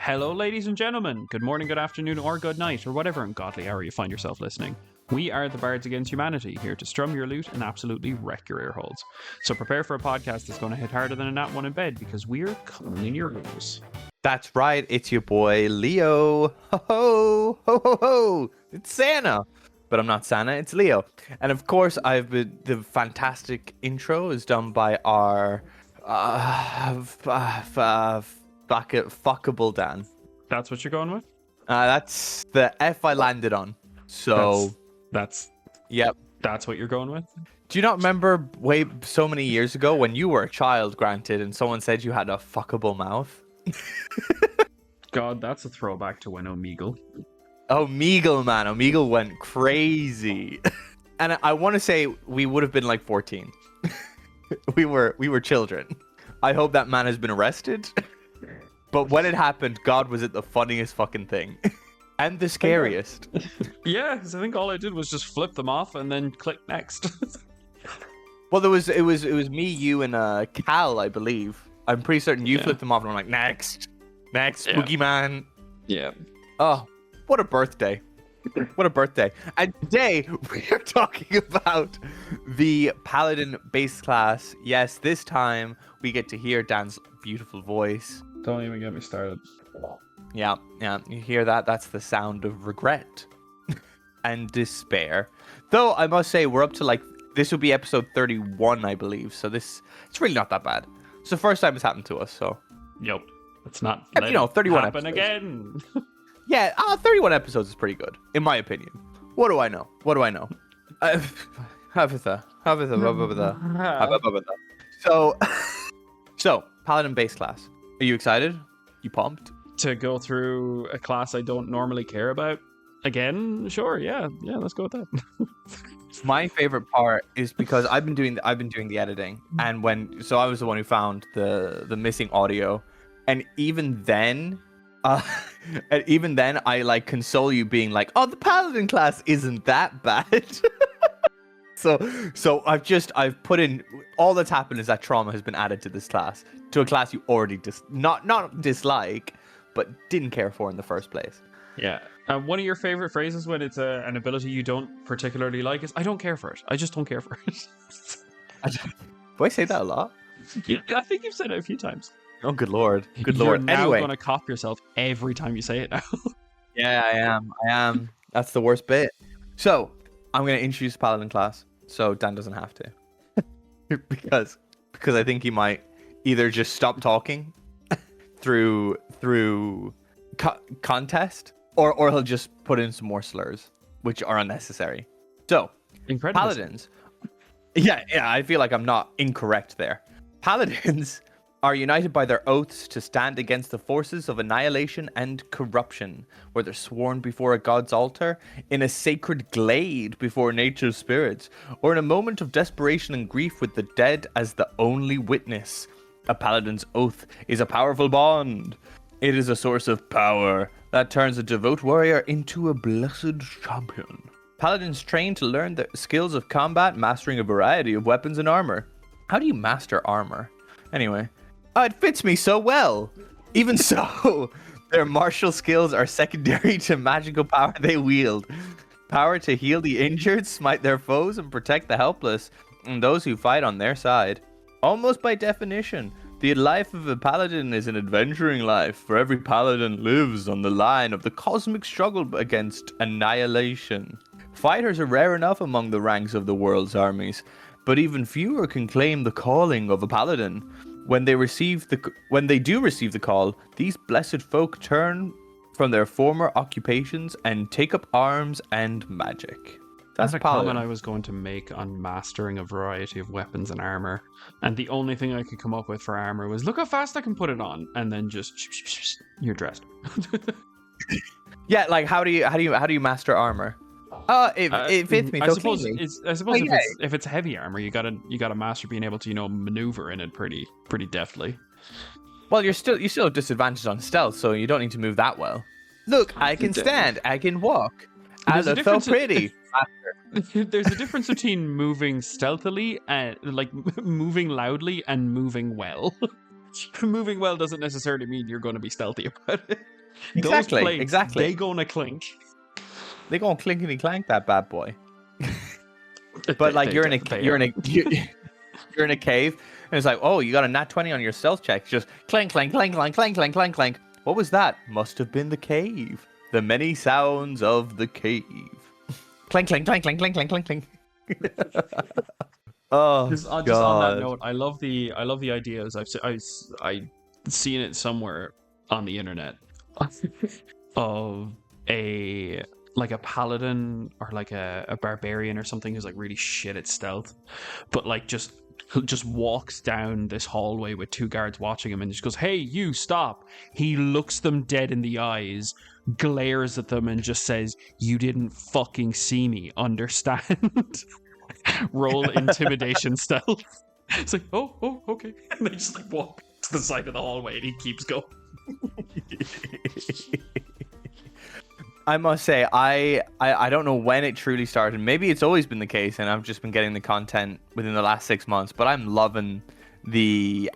Hello, ladies and gentlemen. Good morning, good afternoon, or good night, or whatever ungodly hour you find yourself listening. We are the Bards Against Humanity, here to strum your lute and absolutely wreck your ear holes. So prepare for a podcast that's going to hit harder than a nat one in bed, because we're coming in your rooms. That's right, it's your boy Leo. Ho ho ho ho ho! It's Santa, but I'm not Santa. It's Leo, and of course, the fantastic intro is done by our fuckable Dan. That's what you're going with? That's the F I landed on. So that's yep. That's what you're going with? Do you not remember so many years ago when you were a child, granted, and someone said you had a fuckable mouth? God, that's a throwback to when Omegle. Oh, Omegle, man. Omegle went crazy. And I want to say we would have been like 14. we were children. I hope that man has been arrested. But when it happened, God, was it the funniest fucking thing. And the scariest. Yeah, because I think all I did was just flip them off and then click next. Well, it was me, you, and Cal, I believe. I'm pretty certain you flipped them off, and I'm like, next, Boogeyman. Yeah. Oh, what a birthday. What a birthday. And today, we are talking about the Paladin base class. Yes, this time, we get to hear Dan's beautiful voice. Don't even get me started. Yeah, you hear that? That's the sound of regret and despair. Though, I must say, we're up to, this will be episode 31, I believe. So it's really not that bad. It's the first time it's happened to us, so. Yep. It's not. 31 happen episodes. Again. Yeah, 31 episodes is pretty good, in my opinion. What do I know? So, Paladin base class. Are you excited? You pumped? To go through a class I don't normally care about again? Sure, yeah, let's go with that. My favorite part is because I've been doing the editing, and I was the one who found the missing audio, and even then I console you being like, oh, the Paladin class isn't that bad. so I've put in all that's happened is that trauma has been added to this class, to a class you already not dislike, but didn't care for in the first place. Yeah. One of your favorite phrases when it's an ability you don't particularly like is, I don't care for it. I just don't care for it. Do I say that a lot? I think you've said it a few times. Oh, good lord. Good You're lord. now Anyway. going to cop yourself every time you say it now. Yeah, I am. That's the worst bit. So, I'm going to introduce Paladin class, so Dan doesn't have to. because I think he might either just stop talking through contest, or he'll just put in some more slurs, which are unnecessary. So, Incredible. Paladins. Yeah, I feel like I'm not incorrect there. Paladins are united by their oaths to stand against the forces of annihilation and corruption, whether sworn before a god's altar, in a sacred glade before nature's spirits, or in a moment of desperation and grief with the dead as the only witness. A paladin's oath is a powerful bond. It is a source of power that turns a devout warrior into a blessed champion. Paladins train to learn the skills of combat, mastering a variety of weapons and armor. How do you master armor? Anyway. It fits me so well. Even so, their martial skills are secondary to magical power they wield. Power to heal the injured, smite their foes, and protect the helpless, and those who fight on their side. Almost by definition, the life of a paladin is an adventuring life, for every paladin lives on the line of the cosmic struggle against annihilation. Fighters are rare enough among the ranks of the world's armies, but even fewer can claim the calling of a paladin. When they do receive the call, these blessed folk turn from their former occupations and take up arms and magic. That's a comment I was going to make on mastering a variety of weapons and armor, and the only thing I could come up with for armor was, look how fast I can put it on, and then just you're dressed. Yeah, like how do you master armor? It fits me. I suppose if it's heavy armor, you gotta master being able to maneuver in it pretty deftly. Well, you still have disadvantage on stealth, so you don't need to move that well. Look, I can stand, I can walk. I look so pretty. There's a difference between moving stealthily and moving loudly and moving well. moving well doesn't necessarily mean you're going to be stealthy about it. Exactly, Those plates, exactly. they gonna clink. They gonna clinkety clank that bad boy. But like you're in a cave, and it's like, oh, you got a nat 20 on your stealth check. Just clank, clank, clank, clank, clank, clank, clank, clank. What was that? Must have been the cave. The many sounds of the cave. Clank, clank, clank, clank, clank, clank, clank, clank. Oh, just on that note, I love the ideas. I've seen it somewhere on the internet of a paladin or like a barbarian or something who's like really shit at stealth, but like just walks down this hallway with 2 guards watching him and just goes, "Hey, you stop." He looks them dead in the eyes, glares at them, and just says, "You didn't fucking see me, understand?" Roll intimidation stealth. It's like, oh, okay. And they just like walk to the side of the hallway and he keeps going. I must say, I don't know when it truly started. Maybe it's always been the case, and I've just been getting the content within the last 6 months. But I'm loving the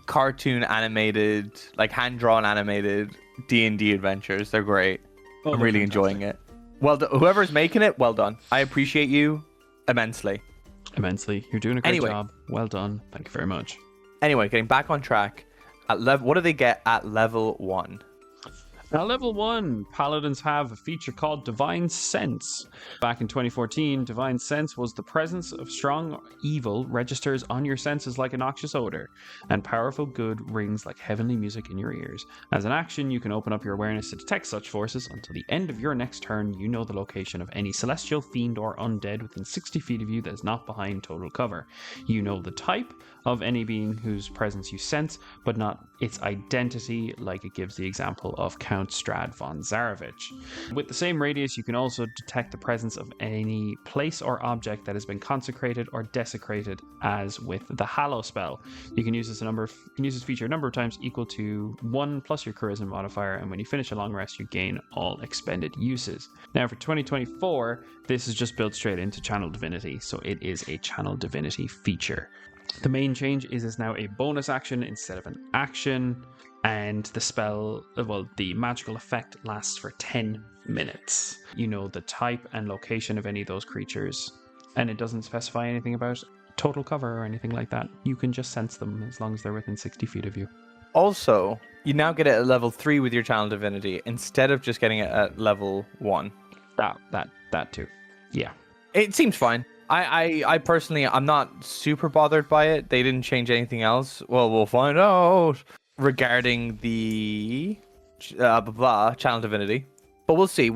cartoon animated, like hand-drawn animated D&D adventures. They're great. Oh, I'm really enjoying it. Well, whoever's making it, well done. I appreciate you immensely. You're doing a great job. Well done. Thank you very much. Anyway, getting back on track. What do they get at level 1? At level 1, Paladins have a feature called Divine Sense. Back in 2014, Divine Sense was the presence of strong evil registers on your senses like a noxious odor, and powerful good rings like heavenly music in your ears. As an action, you can open up your awareness to detect such forces. Until the end of your next turn, you know the location of any celestial, fiend, or undead within 60 feet of you that is not behind total cover. You know the type of any being whose presence you sense, but not its identity, like it gives the example of Count Strad von Zarovich. With the same radius, you can also detect the presence of any place or object that has been consecrated or desecrated, as with the Hallow spell. You can use this feature a number of times equal to 1 plus your charisma modifier, and when you finish a long rest, you gain all expended uses. Now for 2024, this is just built straight into Channel Divinity, so it is a Channel Divinity feature. The main change is it's now a bonus action instead of an action, and the magical effect lasts for 10 minutes. You know the type and location of any of those creatures, and it doesn't specify anything about total cover or anything like that. You can just sense them as long as they're within 60 feet of you. Also, you now get it at level 3 with your Channel Divinity instead of just getting it at level 1. That too. Yeah. It seems fine. I personally, I'm not super bothered by it. They didn't change anything else. Well, we'll find out regarding the Channel Divinity. But we'll see.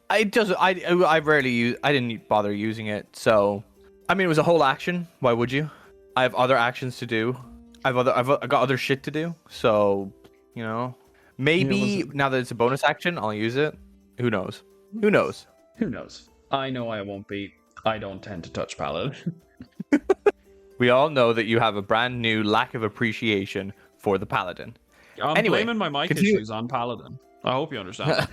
I didn't bother using it. So, I mean, it was a whole action. Why would you? I have other actions to do. I got other shit to do. So, maybe now that it's a bonus action, I'll use it. Who knows? I know I won't be. I don't tend to touch Paladin. We all know that you have a brand new lack of appreciation for the Paladin. I'm blaming my mic issues on Paladin. I hope you understand.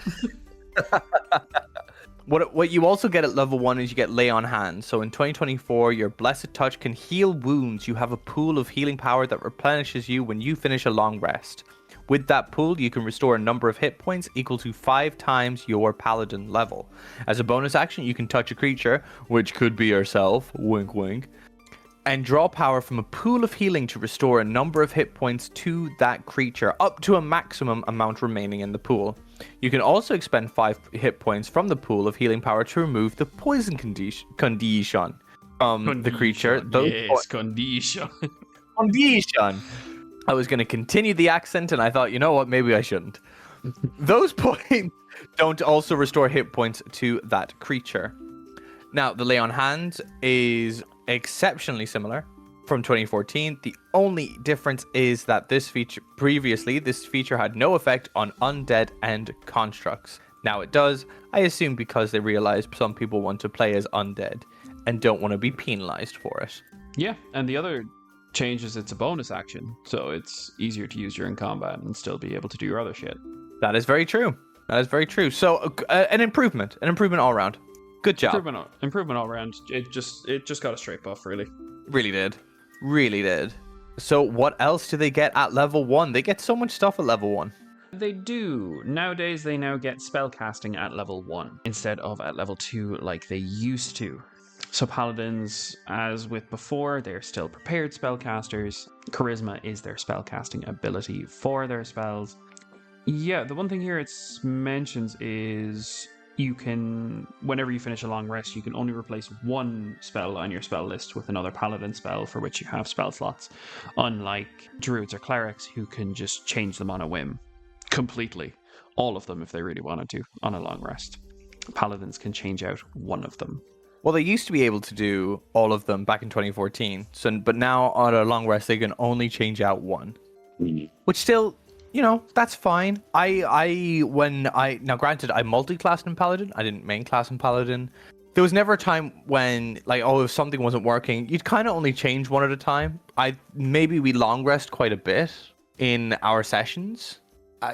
What you also get at level 1 is you get Lay on Hands. So in 2024, your Blessed Touch can heal wounds. You have a pool of healing power that replenishes you when you finish a long rest. With that pool, you can restore a number of hit points equal to 5 times your Paladin level. As a bonus action, you can touch a creature, which could be yourself, wink wink, and draw power from a pool of healing to restore a number of hit points to that creature, up to a maximum amount remaining in the pool. You can also expend 5 hit points from the pool of healing power to remove the poison condition from the creature. Condition. Condition. I was going to continue the accent, and I thought, you know what, maybe I shouldn't. Those points don't also restore hit points to that creature. Now, the Lay on Hands is exceptionally similar from 2014. The only difference is that this feature had no effect on undead and constructs. Now it does, I assume because they realized some people want to play as undead and don't want to be penalized for it. Yeah, and the other change is it's a bonus action, so it's easier to use during combat and still be able to do your other shit. That is very true. So an improvement all around. Good job. Improvement all around. It just got a straight buff, really. Really did. So what else do they get at level 1? They get so much stuff at level 1. They do. Nowadays, they now get spellcasting at level 1 instead of at level 2 like they used to. So paladins, as with before, they're still prepared spellcasters. Charisma is their spellcasting ability for their spells. Yeah, the one thing here it mentions is you can, whenever you finish a long rest, you can only replace one spell on your spell list with another paladin spell for which you have spell slots, unlike druids or clerics who can just change them on a whim. Completely. All of them if they really wanted to on a long rest. Paladins can change out one of them. Well, they used to be able to do all of them back in 2014. But now on a long rest, they can only change out one. Which still, that's fine. Now granted, I multi-classed in Paladin. I didn't main class in Paladin. There was never a time when, if something wasn't working, you'd kind of only change one at a time. Maybe we long rest quite a bit in our sessions.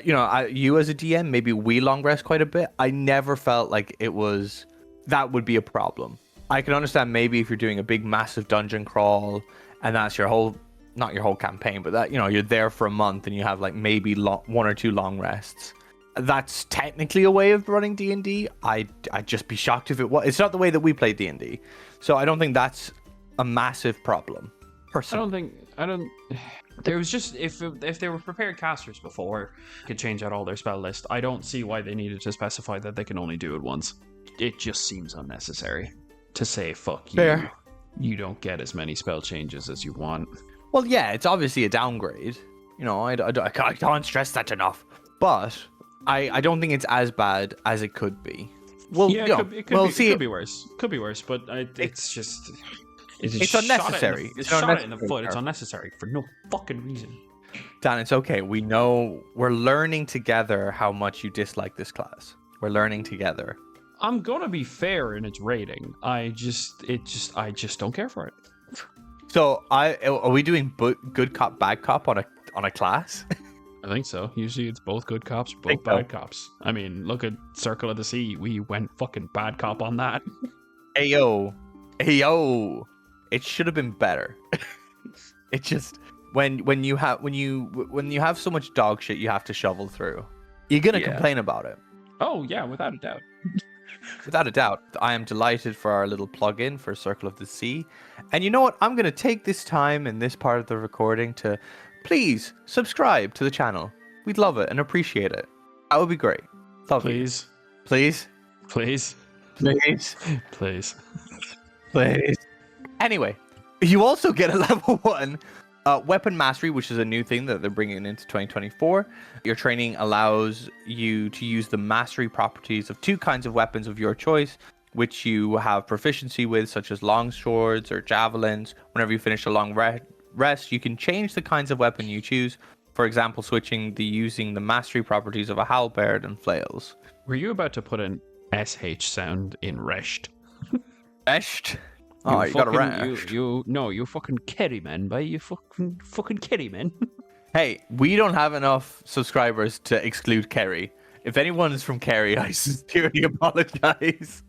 You as a DM, maybe we long rest quite a bit. I never felt like that would be a problem. I can understand maybe if you're doing a big, massive dungeon crawl and that's not your whole campaign, but that, you're there for a month and you have maybe one or two long rests. That's technically a way of running D&D. I'd just be shocked if it was. It's not the way that we play D&D. So I don't think that's a massive problem. Personally. There was just, if they were prepared casters before, could change out all their spell list. I don't see why they needed to specify that they can only do it once. It just seems unnecessary to say, fuck you. Fair. You don't get as many spell changes as you want. Well, yeah, it's obviously a downgrade. I can't stress that enough. But I don't think it's as bad as it could be. Well, yeah, it could be worse. Could be worse, but it's just... It's unnecessary. It's shot in the foot. It's unnecessary for no fucking reason. Dan, it's okay. We know we're learning together how much you dislike this class. We're learning together. I'm gonna be fair in its rating. I just don't care for it. So are we doing good cop, bad cop on a class? I think so. Usually it's both good cops, both bad cops. I mean, look at Circle of the Sea. We went fucking bad cop on that. Ayo. It should have been better. It just when you have so much dog shit you have to shovel through, you're gonna complain about it. Oh yeah, without a doubt. Without a doubt. I am delighted for our little plug-in for Circle of the Sea. And you know what? I'm gonna take this time in this part of the recording to please subscribe to the channel. We'd love it and appreciate it. That would be great. Please. Please. Please. Please. Please. Please. Anyway, you also get a level 1 weapon mastery, which is a new thing that they're bringing into 2024. Your training allows you to use the mastery properties of 2 kinds of weapons of your choice, which you have proficiency with, such as long swords or javelins. Whenever you finish a long rest, you can change the kinds of weapon you choose. For example, using the mastery properties of a halberd and flails. Were you about to put an SH sound in rest? Rest? Oh, you got a rash. You fucking Kerry man, boy. You fucking Kerry man. Hey, we don't have enough subscribers to exclude Kerry. If anyone is from Kerry, I sincerely apologize.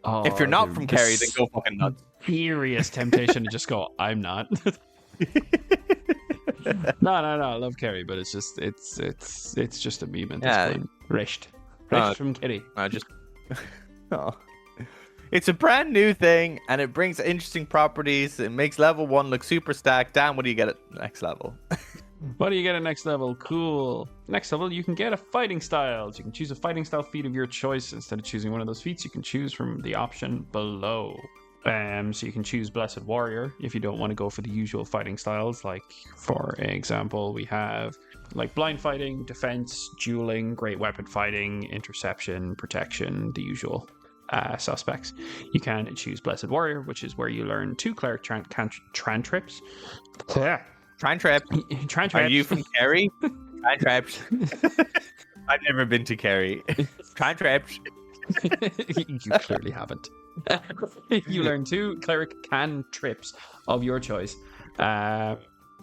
Oh, if you're not from Kerry, then go fucking nuts. Serious temptation to just go, I'm not. No, I love Kerry, but it's just just a meme at this point. Rest from Kerry. Oh. It's a brand new thing, and it brings interesting properties. It makes level 1 look super stacked. Dan, what do you get at next level? What do you get at next level? Cool. Next level, you can get a fighting styles. You can choose a fighting style feat of your choice. Instead of choosing one of those feats, you can choose from the option below. So you can choose Blessed Warrior if you don't want to go for the usual fighting styles. Like, for example, we have blind fighting, defense, dueling, great weapon fighting, interception, protection, the usual suspects. You can choose Blessed Warrior, which is where you learn 2 cleric cantrips. Cantrip. Are you from Kerry? Cantrips. I've never been to Kerry. Cantrips. You clearly haven't. You learn 2 cleric cantrips of your choice.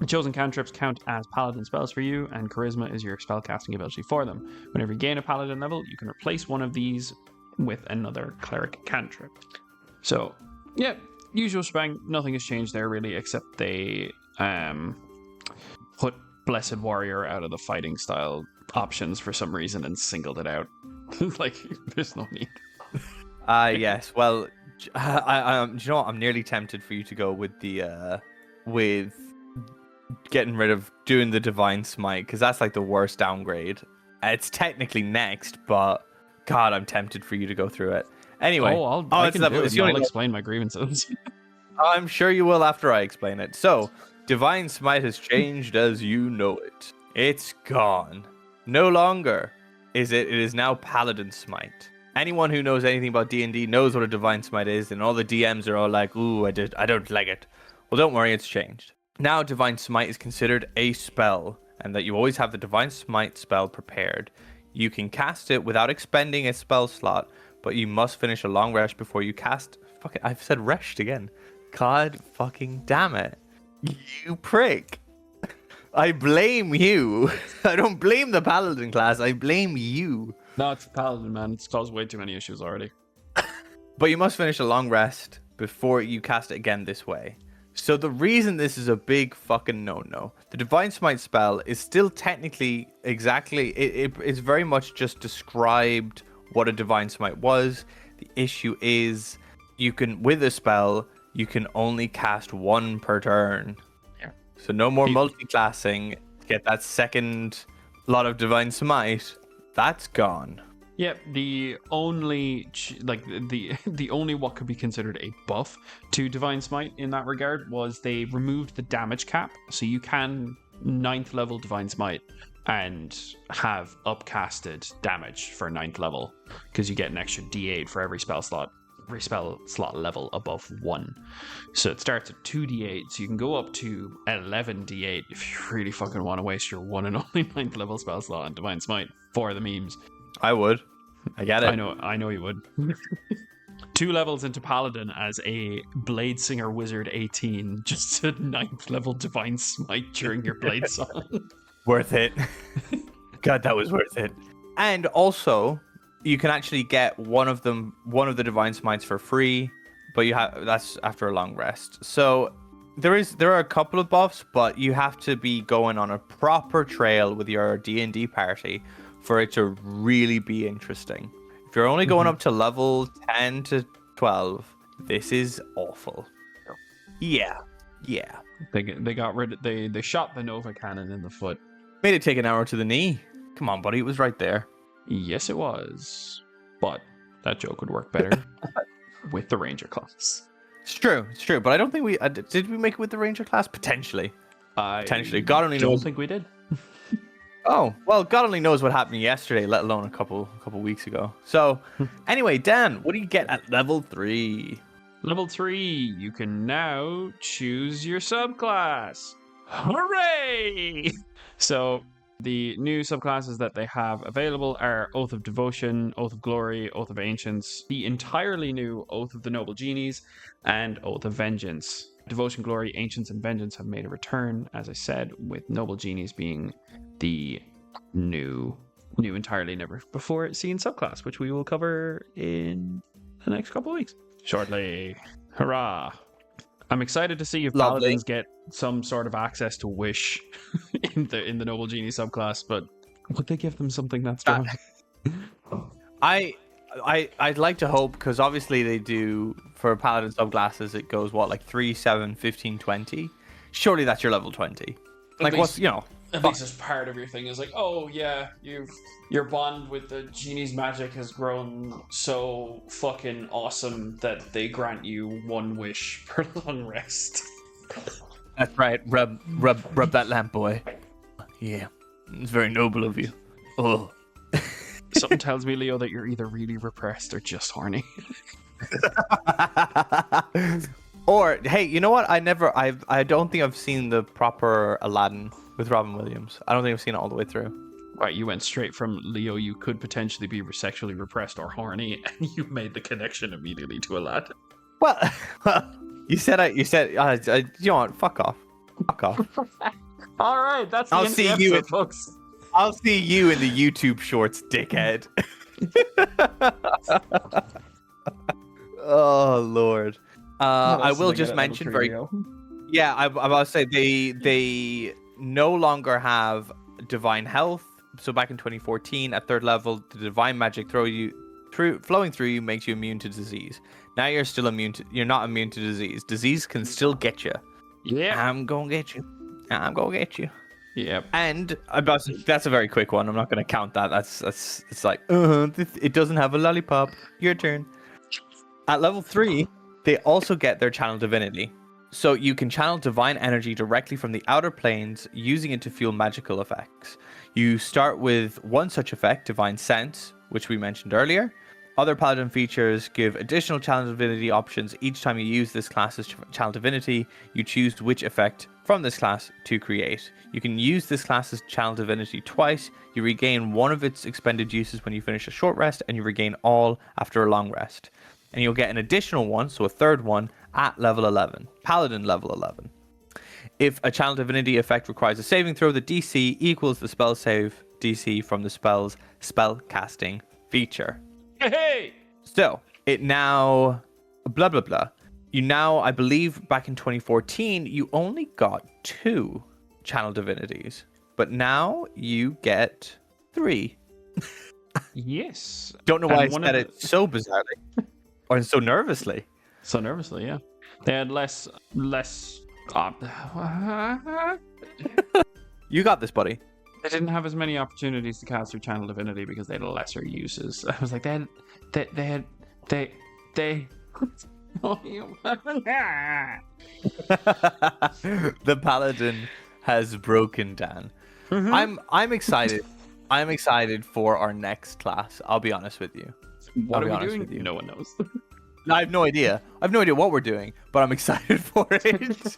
Chosen cantrips count as paladin spells for you, and charisma is your spellcasting ability for them. Whenever you gain a paladin level, you can replace one of these with another cleric cantrip. So, yeah, usual shebang. Nothing has changed there really, except they put Blessed Warrior out of the fighting style options for some reason and singled it out. Like, there's no need. Yes. Well, do you know what? I'm nearly tempted for you to go with the with getting rid of doing the Divine Smite, because that's like the worst downgrade. It's technically next, but God, I'm tempted for you to go through it. Anyway, I can do it, and I'll explain my grievances. I'm sure you will after I explain it. So, Divine Smite has changed as you know it. It's gone. No longer is it. It is now Paladin Smite. Anyone who knows anything about D&D knows what a Divine Smite is, and all the DMs are all like, "Ooh, I don't like it." Well, don't worry, it's changed. Now, Divine Smite is considered a spell, and that you always have the Divine Smite spell prepared. You can cast it without expending a spell slot, but you must finish a long rest before you cast. Fuck it, I've said rest again. God fucking damn it. You prick. I blame you. I don't blame the Paladin class, I blame you. No, it's Paladin, man. It's caused way too many issues already. But you must finish a long rest before you cast it again this way. So the reason this is a big fucking no-no, the Divine Smite spell is still technically exactly, it's very much just described what a Divine Smite was. The issue is you can, with a spell, you can only cast one per turn. Yeah. So no more multi-classing. Get that second lot of Divine Smite. That's gone. Yep, the only the only what could be considered a buff to Divine Smite in that regard was they removed the damage cap, so you can 9th level Divine Smite and have upcasted damage for 9th level because you get an extra D8 for every spell slot level above 1. So it starts at 2d8, so you can go up to 11d8 if you really fucking want to waste your one and only 9th level spell slot on Divine Smite for the memes. I would. I get it. I know you would. 2 levels into Paladin as a Blade Singer Wizard 18, just a 9th level Divine Smite during your Blade Song. Worth it. God, that was worth it. And also, you can actually get one of the Divine Smites for free, but that's after a long rest. So there are a couple of buffs, but you have to be going on a proper trail with your D&D party for it to really be interesting. If you're only going up to level 10 to 12, this is awful. Yeah. They got rid of they shot the Nova Cannon in the foot. Made it take an arrow to the knee. Come on, buddy, it was right there. Yes, it was. But that joke would work better with the Ranger class. It's true, but I don't think we did we make it with the Ranger class? Potentially. Potentially. God only knows. I don't think we did. Oh, well, God only knows what happened yesterday, let alone a couple weeks ago. So, anyway, Dan, what do you get at level 3? Level 3, you can now choose your subclass. Hooray! So, the new subclasses that they have available are Oath of Devotion, Oath of Glory, Oath of Ancients, the entirely new Oath of the Noble Genies, and Oath of Vengeance. Devotion, Glory, Ancients, and Vengeance have made a return, as I said, with Noble Genies being the new entirely never before seen subclass, which we will cover in the next couple of weeks. Shortly. Hurrah. I'm excited to see if Paladins get some sort of access to Wish in the Noble Genie subclass, but would they give them something that strong? I'd like to hope, because obviously they do for Paladin subclasses, it goes like 3, 7, 15, 20. Surely that's your level 20. Like what's At least as part of your thing is like, oh yeah, your bond with the genie's magic has grown so fucking awesome that they grant you 1 wish per long rest. That's right. Rub that lamp, boy. Yeah, it's very noble of you. Oh. Something tells me, Leo, that you're either really repressed or just horny. Or hey, you know what? I don't think I've seen the proper Aladdin with Robin Williams. I don't think I've seen it all the way through. Right, you went straight from Leo, you could potentially be sexually repressed or horny, and you made the connection immediately to Aladdin. Well, you said you know what? Fuck off. All right, that's the I'll end see of the episode, folks. I'll see you in the YouTube shorts, dickhead. Oh Lord. I will just mention I was about to say no longer have divine health. So back in 2014, at 3rd level, the divine magic flowing through you makes you immune to disease. Now you're still you're not immune to disease. Disease can still get you. Yeah. I'm gonna get you. I'm gonna get you. Yep. And that's a very quick one. I'm not gonna count that. It's like it doesn't have a lollipop. Your turn. At level 3, they also get their channel divinity. So you can channel divine energy directly from the outer planes, using it to fuel magical effects. You start with one such effect, Divine Sense, which we mentioned earlier. Other Paladin features give additional channel divinity options. Each time you use this class's channel divinity, you choose which effect from this class to create. You can use this class's channel divinity twice. You regain one of its expended uses when you finish a short rest, and you regain all after a long rest. And you'll get an additional one, so a 3rd one, at level 11. Paladin level 11. If a channel divinity effect requires a saving throw, the DC equals the spell save DC from the spell's spell casting feature. Hey! So, it now... blah, blah, blah. You now, I believe, back in 2014, you only got 2 channel divinities. But now you get 3. Yes. Don't know why I said it so bizarrely. Or so nervously. So nervously, yeah. They had less. You got this, buddy. They didn't have as many opportunities to cast their channel divinity because they had lesser uses. I was like, they. The Paladin has broken down. Mm-hmm. I'm excited. I'm excited for our next class. I'll be honest with you. What are we doing? No one knows. I have no idea. I have no idea what we're doing, but I'm excited for it.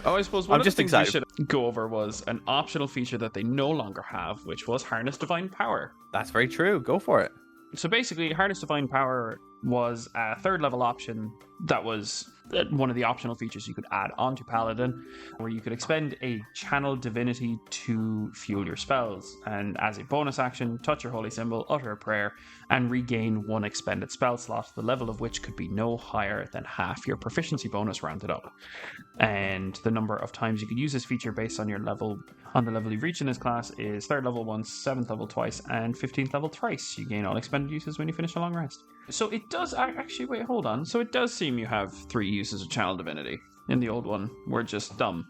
Oh, I suppose one I'm of just the things we excited. should go over was an optional feature that they no longer have, which was Harness Divine Power. That's very true. Go for it. So basically, Harness Divine Power was a 3rd level option that was one of the optional features you could add onto Paladin, where you could expend a channel divinity to fuel your spells, and as a bonus action, touch your holy symbol, utter a prayer, and regain 1 expended spell slot, the level of which could be no higher than half your proficiency bonus rounded up. And the number of times you could use this feature based on your level, on the level you reach in this class, is 3rd level once, 7th level twice, and 15th level thrice. You gain all expended uses when you finish a long rest. So it does actually, wait, hold on. So it does seem you have 3 uses of channel divinity. In the old one, we're just dumb.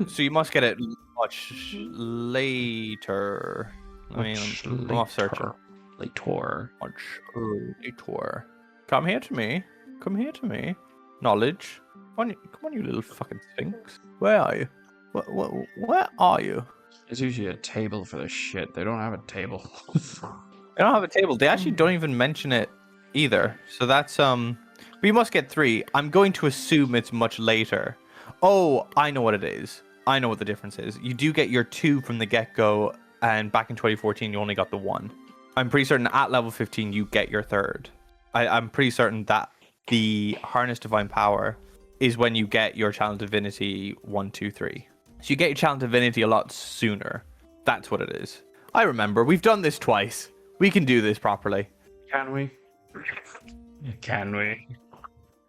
So you must get it much later. I'm off searching. Later. Much later. Come here to me. Come here to me. Knowledge. Come on, you little fucking sphinx. Where are you? Where are you? There's usually a table for this shit. They don't have a table. They don't have a table. They actually don't even mention it either. So that's we must get 3. I'm going to assume it's much later. Oh, I know what it is. I know what the difference is. You do get your 2 from the get-go, and back in 2014 you only got the 1. I'm pretty certain at level 15 you get your 3rd. I'm pretty certain that the Harness Divine Power is when you get your Channel Divinity 1, 2, 3. So you get your Channel Divinity a lot sooner. That's what it is. I remember. We've done this twice. We can do this properly. Can we? Can we?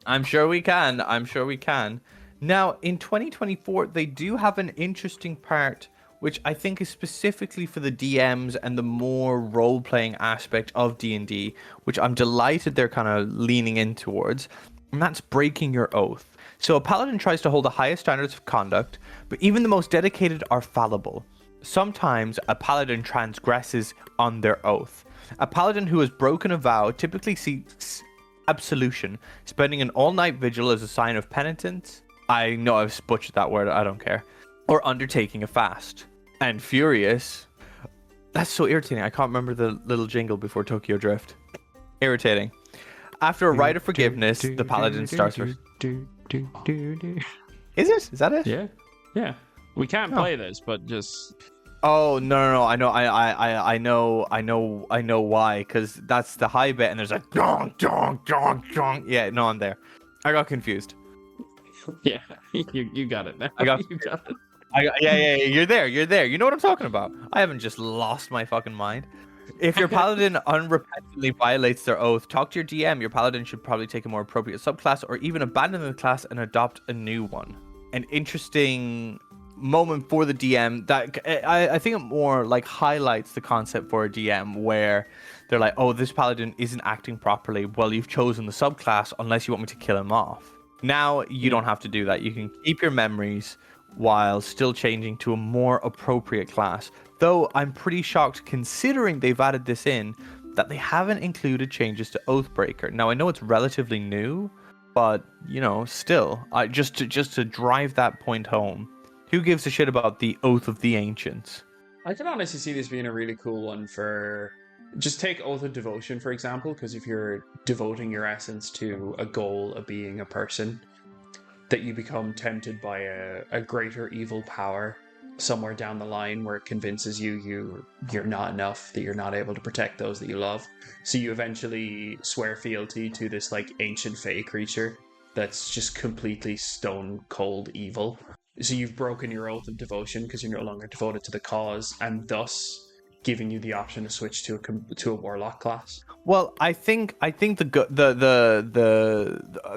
I'm sure we can. I'm sure we can. Now, in 2024, they do have an interesting part, which I think is specifically for the DMs and the more role-playing aspect of D&D, which I'm delighted they're kind of leaning in towards, and that's breaking your oath. So a paladin tries to hold the highest standards of conduct, but even the most dedicated are fallible. Sometimes a paladin transgresses on their oath. A paladin who has broken a vow typically seeks absolution, spending an all-night vigil as a sign of penitence. I know I've butchered that word, I don't care. Or undertaking a fast. And furious. That's so irritating. I can't remember the little jingle before Tokyo Drift. Irritating. After a rite of forgiveness, the paladin starts with... Is it? Is that it? Yeah. Yeah. We can't play this, but just... Oh no! I know why. Because that's the high bit, and there's a dong dong dong dong. Yeah, no, I'm there. I got confused. Yeah, you got it now. I got you got it. Yeah. You're there. You know what I'm talking about. I haven't just lost my fucking mind. If your paladin unrepentantly violates their oath, talk to your DM. Your paladin should probably take a more appropriate subclass, or even abandon the class and adopt a new one. an interesting moment for the DM that I think it more like highlights the concept for a DM where they're like, oh, this paladin isn't acting properly. Well, you've chosen the subclass unless you want me to kill him off. Now you don't have to do that. You can keep your memories while still changing to a more appropriate class. Though I'm pretty shocked considering they've added this in that they haven't included changes to Oathbreaker. Now I know it's relatively new, but you know, still, just to drive that point home. Who gives a shit about the Oath of the Ancients? I can honestly see this being a really cool one for... Just take Oath of Devotion, for example, because if you're devoting your essence to a goal of being a person, that you become tempted by a greater evil power somewhere down the line where it convinces you're not enough, that you're not able to protect those that you love. So you eventually swear fealty to this like ancient fae creature that's just completely stone cold evil. So you've broken your oath of devotion because you're no longer devoted to the cause, and thus giving you the option to switch to a warlock class. Well, I think the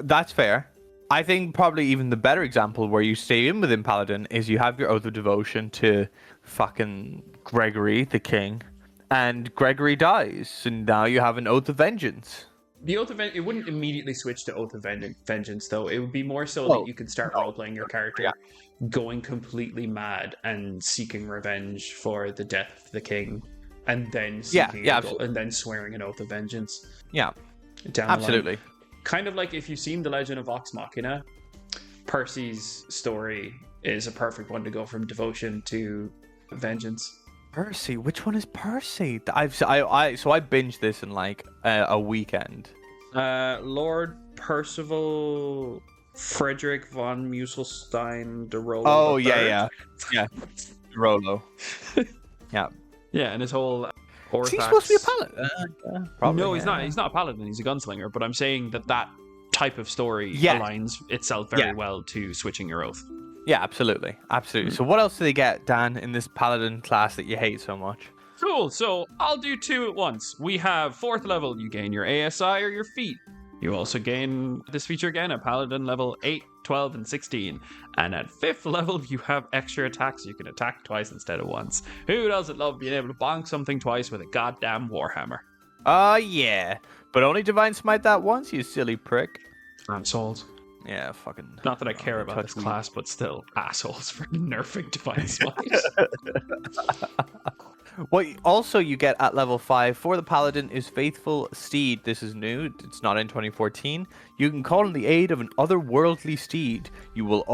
that's fair. I think probably even the better example where you stay in within Paladin is you have your oath of devotion to fucking Gregory, the king, and Gregory dies, and now you have an oath of vengeance. The Oath of Vengeance, it wouldn't immediately switch to Oath of Vengeance, though. It would be more so that you could start role-playing your character, going completely mad and seeking revenge for the death of the king, and then and then swearing an Oath of Vengeance. Yeah, down absolutely. The line. Kind of like if you've seen The Legend of Vox Machina, Percy's story is a perfect one to go from devotion to vengeance. Percy, which one is Percy? I binged this in like a weekend. Lord Percival Frederick von Musselstein de Rollo. Oh yeah. Rollo. Yeah. Yeah, and his whole. Is he supposed to be a paladin? Probably. No, he's not. He's not a paladin. He's a gunslinger. But I'm saying that type of story aligns itself very well to switching your oath. Yeah, absolutely. So what else do they get, Dan, in this paladin class that you hate so much? Cool, so I'll do two at once. We have 4th level, you gain your ASI or your feat. You also gain this feature again at paladin level 8, 12, and 16. And at 5th level, you have extra attacks, so you can attack twice instead of once. Who doesn't love being able to bonk something twice with a goddamn warhammer? Yeah. But only Divine Smite that once, you silly prick. Assholes. Yeah, fucking... Not that I care about this class, but still, assholes for nerfing Divine Smite. What also you get at level 5 for the Paladin is Faithful Steed. This is new. It's not in 2014. You can call in the aid of an otherworldly steed. You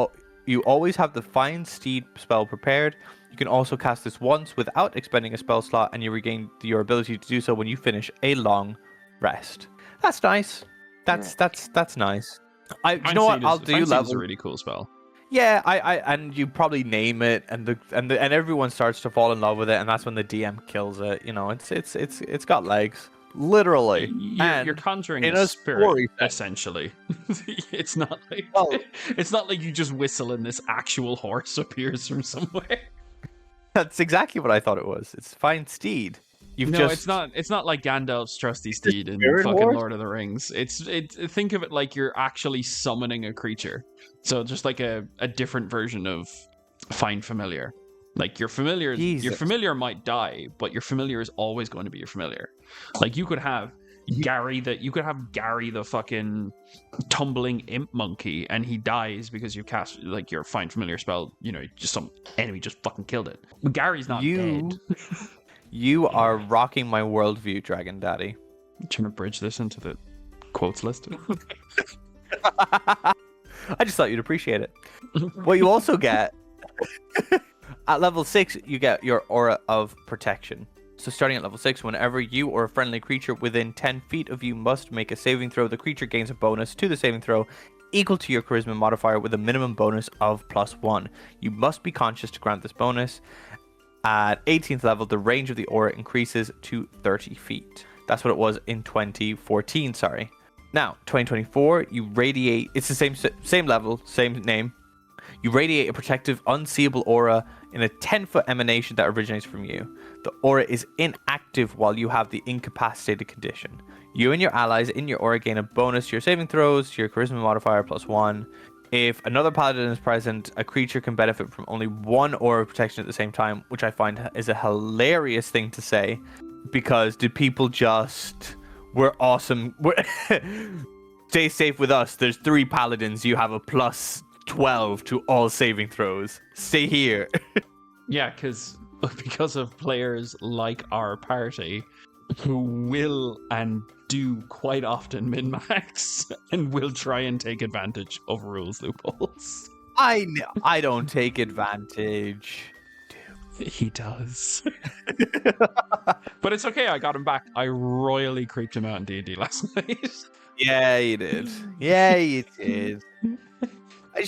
always have the Find Steed spell prepared. You can also cast this once without expending a spell slot, and you regain your ability to do so when you finish a long rest. That's nice. That's nice. You know what? I'll do level. Is a really cool spell. Yeah, and you probably name it, and everyone starts to fall in love with it, and that's when the DM kills it. You know, it's got legs, literally. You're conjuring a spirit, essentially. It's not like you just whistle and this actual horse appears from somewhere. That's exactly what I thought it was. It's Find Steed. It's not. It's not like Gandalf's trusty steed in fucking Lord of the Rings. Think of it like you're actually summoning a creature. So just like a different version of Find Familiar. Like your familiar might die, but your familiar is always going to be your familiar. Like you could have Gary the fucking tumbling imp monkey, and he dies because you cast like your Find Familiar spell. You know, just some enemy just fucking killed it. But Gary's not dead. You are rocking my worldview, Dragon Daddy. I'm trying to bridge this into the quotes list. I just thought you'd appreciate it. What you also get, at level 6, you get your Aura of Protection. So starting at level 6, whenever you or a friendly creature within 10 feet of you must make a saving throw, the creature gains a bonus to the saving throw equal to your Charisma modifier with a minimum bonus of +1. You must be conscious to grant this bonus. At 18th level, the range of the aura increases to 30 feet. That's what it was in 2014, sorry. Now, 2024, you radiate... It's the same level, same name. You radiate a protective, unseeable aura in a 10-foot emanation that originates from you. The aura is inactive while you have the incapacitated condition. You and your allies in your aura gain a bonus to your saving throws, to your charisma modifier +1. If another paladin is present, a creature can benefit from only one aura of protection at the same time, which I find is a hilarious thing to say, because did people just we're awesome? Stay safe with us. There's 3 paladins. You have a +12 to all saving throws. Stay here. Yeah, because of players like our party who will and do quite often min-max and will try and take advantage of rules loopholes. I know. I don't take advantage. He does. But it's okay, I got him back. I royally creeped him out in D&D last night. Yeah, you did. Yeah, you did. I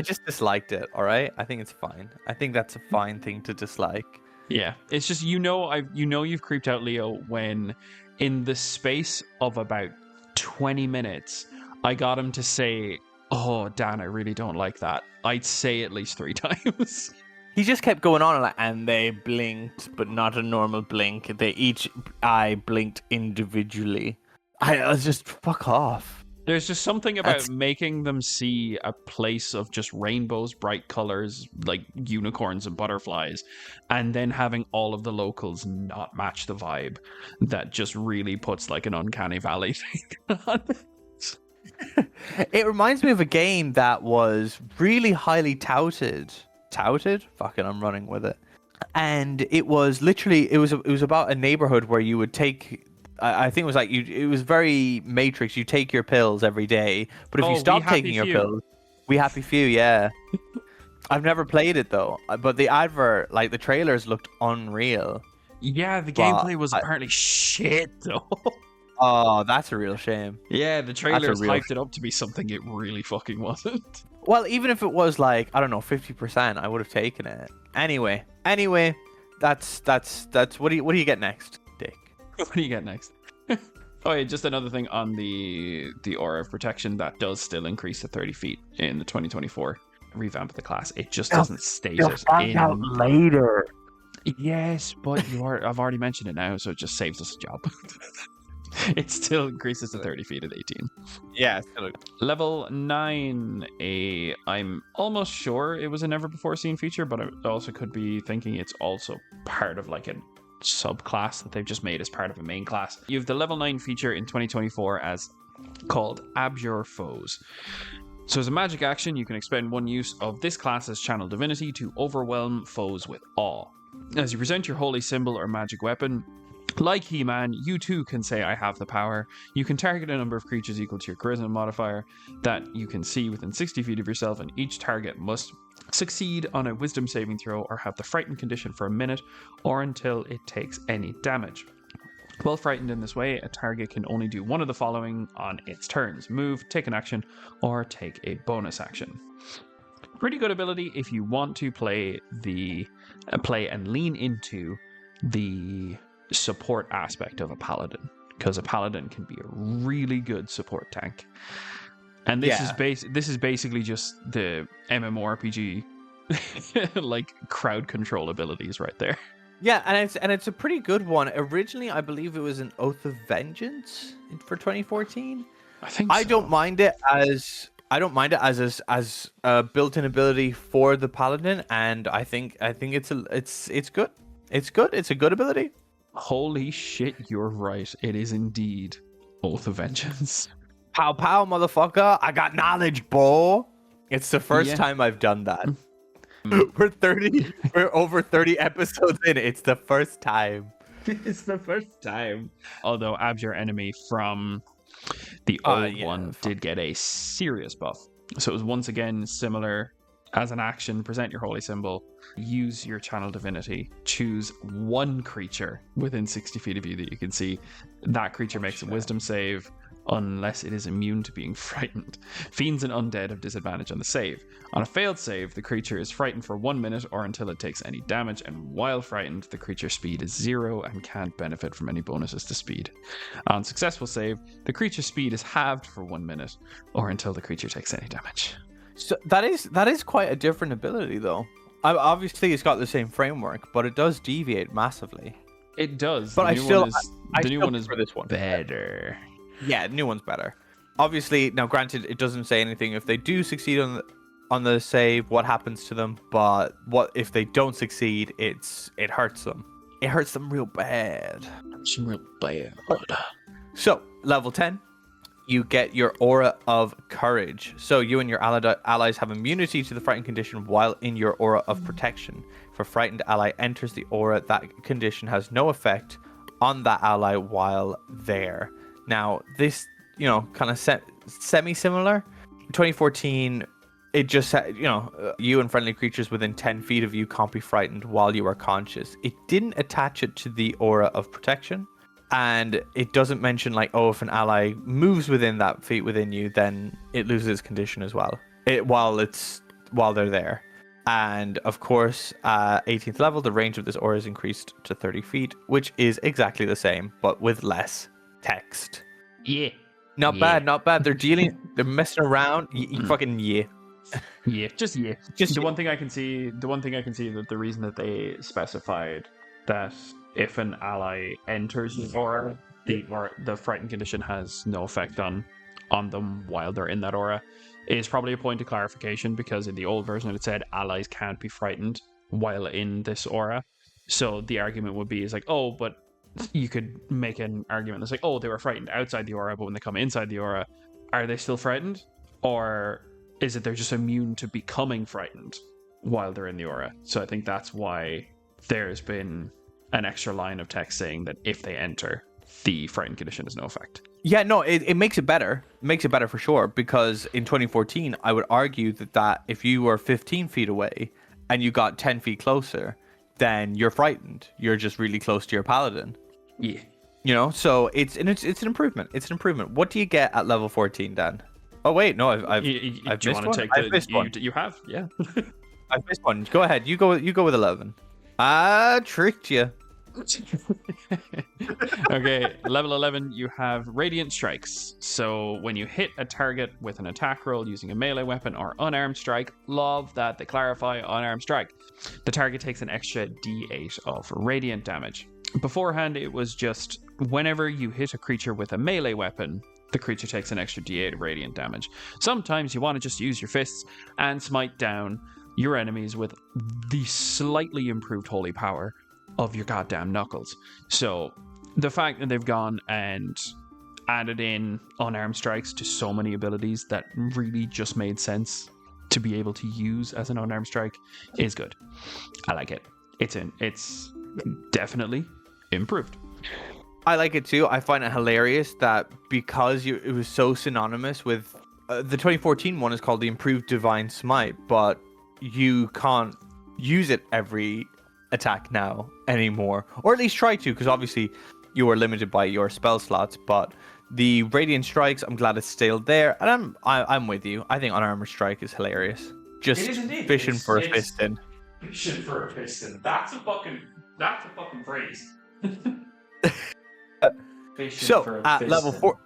just disliked it, alright? I think it's fine. I think that's a fine thing to dislike. Yeah, it's just you've creeped out Leo when in the space of about 20 minutes I got him to say, "Oh, Dan, I really don't like that." I'd say at least 3 times. He just kept going on and they blinked, but not a normal blink. They each eye blinked individually. I was just fuck off. There's just something about making them see a place of just rainbows, bright colors, like unicorns and butterflies, and then having all of the locals not match the vibe that just really puts like an uncanny valley thing on it. It reminds me of a game that was really highly touted. Touted? Fucking, I'm running with it. And it was literally, it was about a neighborhood where you would take... I think it was like it was very Matrix. You take your pills every day, but if you stop taking your pills, we happy few, yeah. I've never played it though, but the advert, like the trailers, looked unreal. Yeah, the gameplay was apparently shit though. Oh, that's a real shame. Yeah, the trailers hyped it up to be something it really fucking wasn't. Well, even if it was like, I don't know, 50%, I would have taken it. Anyway, that's what do you get next, Dick? What do you get next? Oh yeah, just another thing on the aura of protection that does still increase to 30 feet in the 2024 revamp of the class. It just doesn't state it. Find out later. Yes, but I've already mentioned it now, so it just saves us a job. It still increases to 30 feet at 18. Yeah, still. Level 9, I'm almost sure it was a never before seen feature, but I also could be thinking it's also part of like a subclass that they've just made as part of a main class. You have the level 9 feature in 2024 as called Abjure Foes. So as a magic action, you can expend 1 use of this class's channel divinity to overwhelm foes with awe. As you present your holy symbol or magic weapon, like He-Man, you too can say, "I have the power." You can target a number of creatures equal to your charisma modifier that you can see within 60 feet of yourself, and each target must succeed on a wisdom saving throw or have the frightened condition for a minute or until it takes any damage. While frightened in this way, a target can only do one of the following on its turns: move, take an action, or take a bonus action. Pretty good ability if you want to play and lean into the support aspect of a paladin, because a paladin can be a really good support tank. And this is basically just the MMORPG like crowd control abilities right there. Yeah, and it's a pretty good one. Originally, I believe it was an Oath of Vengeance for 2014. I think I don't mind it as a built-in ability for the paladin, and I think it's good. It's good. It's a good ability. Holy shit, you're right. It is indeed Oath of Vengeance. Pow pow, motherfucker! I got knowledge, bro. It's the first time I've done that. We're over 30 episodes in. It's the first time. It's the first time. Although Abjure Enemy from the old one did get a serious buff. So it was once again similar. As an action, present your holy symbol, use your channel divinity, choose 1 creature within 60 feet of you that you can see. That creature makes a wisdom save unless it is immune to being frightened. Fiends and undead have disadvantage on the save. On a failed save, the creature is frightened for 1 minute or until it takes any damage, and while frightened, the creature's speed is 0 and can't benefit from any bonuses to speed. On successful save, the creature's speed is halved for 1 minute or until the creature takes any damage. So that is quite a different ability, though. Obviously, it's got the same framework, but it does deviate massively. It does. But the new one is better. Yeah, the new one's better. obviously, now granted, it doesn't say anything if they do succeed on the save, what happens to them, but what if they don't succeed, it hurts them. It hurts them real bad. Some real bad. So, level 10, you get your Aura of Courage. So you and your allies have immunity to the frightened condition while in your Aura of Protection. If a frightened ally enters the aura, that condition has no effect on that ally while there. Now, this, kind of semi-similar. In 2014, it just said, you and friendly creatures within 10 feet of you can't be frightened while you are conscious. It didn't attach it to the Aura of Protection. And it doesn't mention if an ally moves within that feet within you, then it loses its condition as well. While they're there. And of course, 18th level, the range of this aura is increased to 30 feet, which is exactly the same, but with less text. Yeah. Not bad. They're messing around. Fucking yeah. Yeah, just yeah. Just the one thing I can see that the reason that they specified that if an ally enters the aura, the frightened condition has no effect on them while they're in that aura is probably a point of clarification, because in the old version it said allies can't be frightened while in this aura. So the argument would be but you could make an argument that's they were frightened outside the aura, but when they come inside the aura, are they still frightened? Or is it they're just immune to becoming frightened while they're in the aura? So I think that's why there's been an extra line of text saying that if they enter, the frightened condition has no effect. Yeah, no, it makes it better. It makes it better for sure, because in 2014, I would argue that if you were 15 feet away and you got 10 feet closer, then you're frightened. You're just really close to your paladin. Yeah. So it's an improvement. It's an improvement. What do you get at level 14, Dan? Oh wait, no, I've missed one. I've missed one. You have, yeah. I've missed one. Go ahead. You go with 11. I tricked you. Okay, level 11, you have Radiant Strikes. So when you hit a target with an attack roll using a melee weapon or unarmed strike, love that they clarify unarmed strike, the target takes an extra d8 of radiant damage. Beforehand, it was just whenever you hit a creature with a melee weapon, the creature takes an extra d8 of radiant damage. Sometimes you want to just use your fists and smite down your enemies with the slightly improved holy power of your goddamn knuckles. So the fact that they've gone and added in unarmed strikes to so many abilities that really just made sense to be able to use as an unarmed strike is good. I like it. It's definitely improved. I like it too. I find it hilarious that because it was so synonymous with the 2014 one is called the Improved Divine Smite, but you can't use it every attack now anymore, or at least try to, because obviously you are limited by your spell slots. But the Radiant Strikes, I'm glad it's still there, and I'm with you. I think Unarmored Strike is hilarious. Just fishing for a piston. Fishing for a piston. That's a fucking phrase. So at level 4,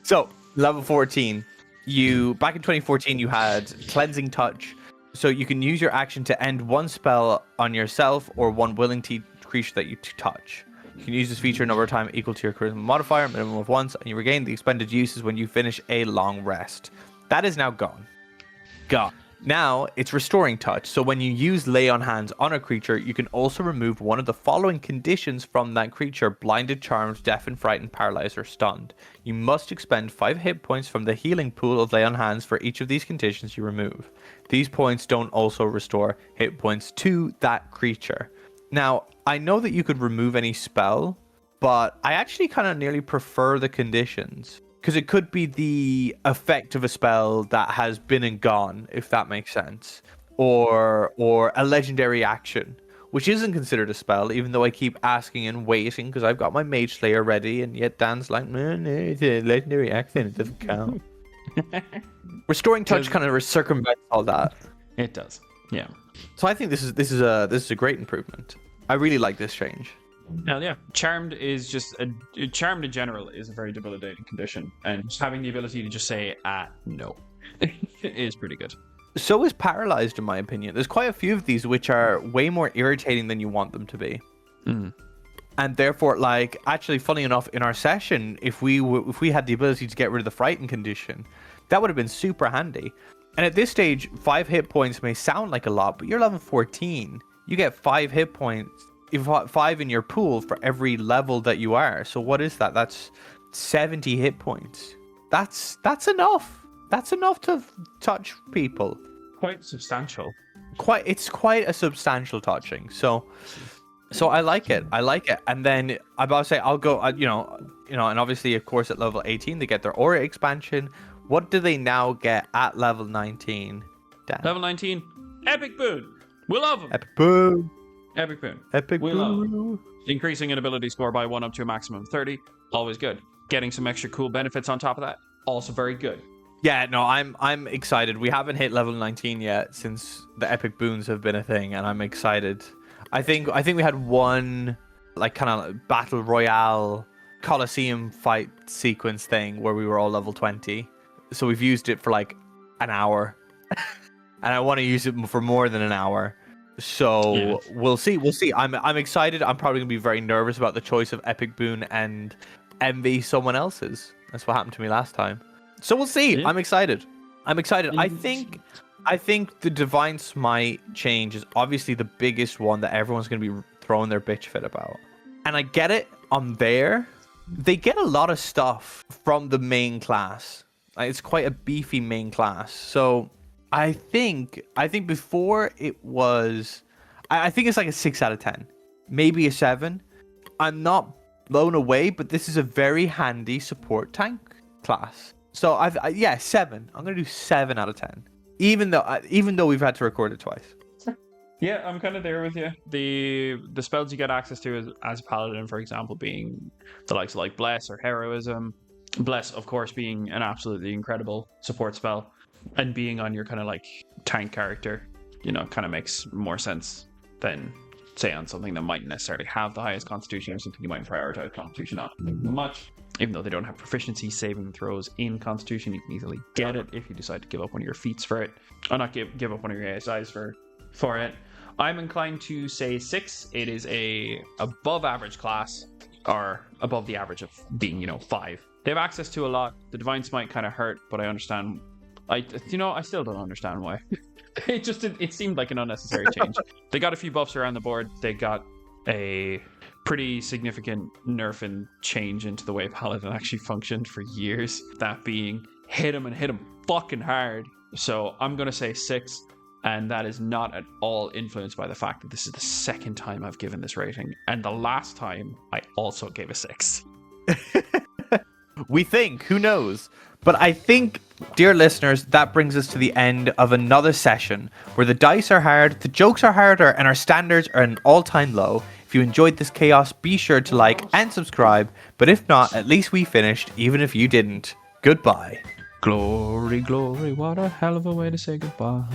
so level 14, back in 2014 you had Cleansing Touch. So you can use your action to end one spell on yourself or one willing creature that you touch. You can use this feature a number of times equal to your charisma modifier, minimum of once, and you regain the expended uses when you finish a long rest. That is now gone. Now it's Restoring Touch. So when you use Lay on Hands on a creature, you can also remove one of the following conditions from that creature: blinded, charmed, deafened, frightened, paralyzed, or stunned. You must expend 5 hit points from the healing pool of Lay on Hands for each of these conditions you remove. These points don't also restore hit points to that creature. Now, I know that you could remove any spell, but I actually kind of nearly prefer the conditions, because it could be the effect of a spell that has been and gone, if that makes sense, or a legendary action, which isn't considered a spell, even though I keep asking and waiting because I've got my Mage Slayer ready, and yet Dan's like, no, it's a legendary action, it doesn't count. Restoring Touch kind of circumvents all that. It does, yeah. So I think this is a great improvement. I really like this change. Hell yeah. Charmed Charmed in general is a very debilitating condition, and just having the ability to just say, no, is pretty good. So is Paralyzed, in my opinion. There's quite a few of these which are way more irritating than you want them to be. And therefore, like, actually, funny enough, in our session, if we had the ability to get rid of the frightened condition, that would have been super handy. And at this stage, 5 hit points may sound like a lot, but you're level 14. You get 5 hit points, you've got 5 in your pool for every level that you are. So what is that? That's 70 hit points. That's enough. That's enough to touch people. Quite substantial. It's quite a substantial touching. So I like it. And then I'm about to say I'll go. And obviously, of course, at level 18 they get their aura expansion. What do they now get at level 19? Dan? Level 19, epic boon. We love them. Epic boon. Epic boon. Epic We love boon. Increasing an ability score by 1 up to a maximum of 30. Always good. Getting some extra cool benefits on top of that. Also very good. Yeah, no, I'm excited. We haven't hit level 19 yet since the epic boons have been a thing, and I'm excited. I think we had one like kind of battle royale Coliseum fight sequence thing where we were all level 20. So we've used it for like an hour. And I want to use it for more than an hour. So yeah. We'll see. I'm excited. I'm probably going to be very nervous about the choice of epic boon and envy someone else's. That's what happened to me last time. So we'll see. Yeah. I'm excited. I think the Divine Smite change is obviously the biggest one that everyone's going to be throwing their bitch fit about. And I get it on there. They get a lot of stuff from the main class. It's quite a beefy main class. So I think before it was, I think it's like a 6 out of 10, maybe a 7. I'm not blown away, but this is a very handy support tank class. So 7. I'm gonna do 7 out of 10, even though we've had to record it twice. Yeah, I'm kind of there with you. The spells you get access to as Paladin, for example, being the likes of like Bless or Heroism. Bless, of course, being an absolutely incredible support spell, and being on your kind of like tank character, kind of makes more sense than say on something that might necessarily have the highest constitution or something you might prioritize constitution on much. Even though they don't have proficiency saving throws in constitution, you can easily get it if you decide to give up one of your feats for it, or not give up one of your ASIs for it. I'm inclined to say 6. It is a above average class, or above the average of being 5. They have access to a lot. The Divine Smite kind of hurt, but I understand. I still don't understand why. It seemed like an unnecessary change. They got a few buffs around the board. They got a pretty significant nerf and change into the way Paladin actually functioned for years. That being hit him fucking hard. So I'm going to say 6. And that is not at all influenced by the fact that this is the second time I've given this rating. And the last time I also gave a 6. We think, who knows? But I think, dear listeners, that brings us to the end of another session where the dice are hard, the jokes are harder, and our standards are at an all-time low. If you enjoyed this chaos, be sure to like and subscribe. But if not, at least we finished, even if you didn't. Goodbye. Glory, glory, what a hell of a way to say goodbye.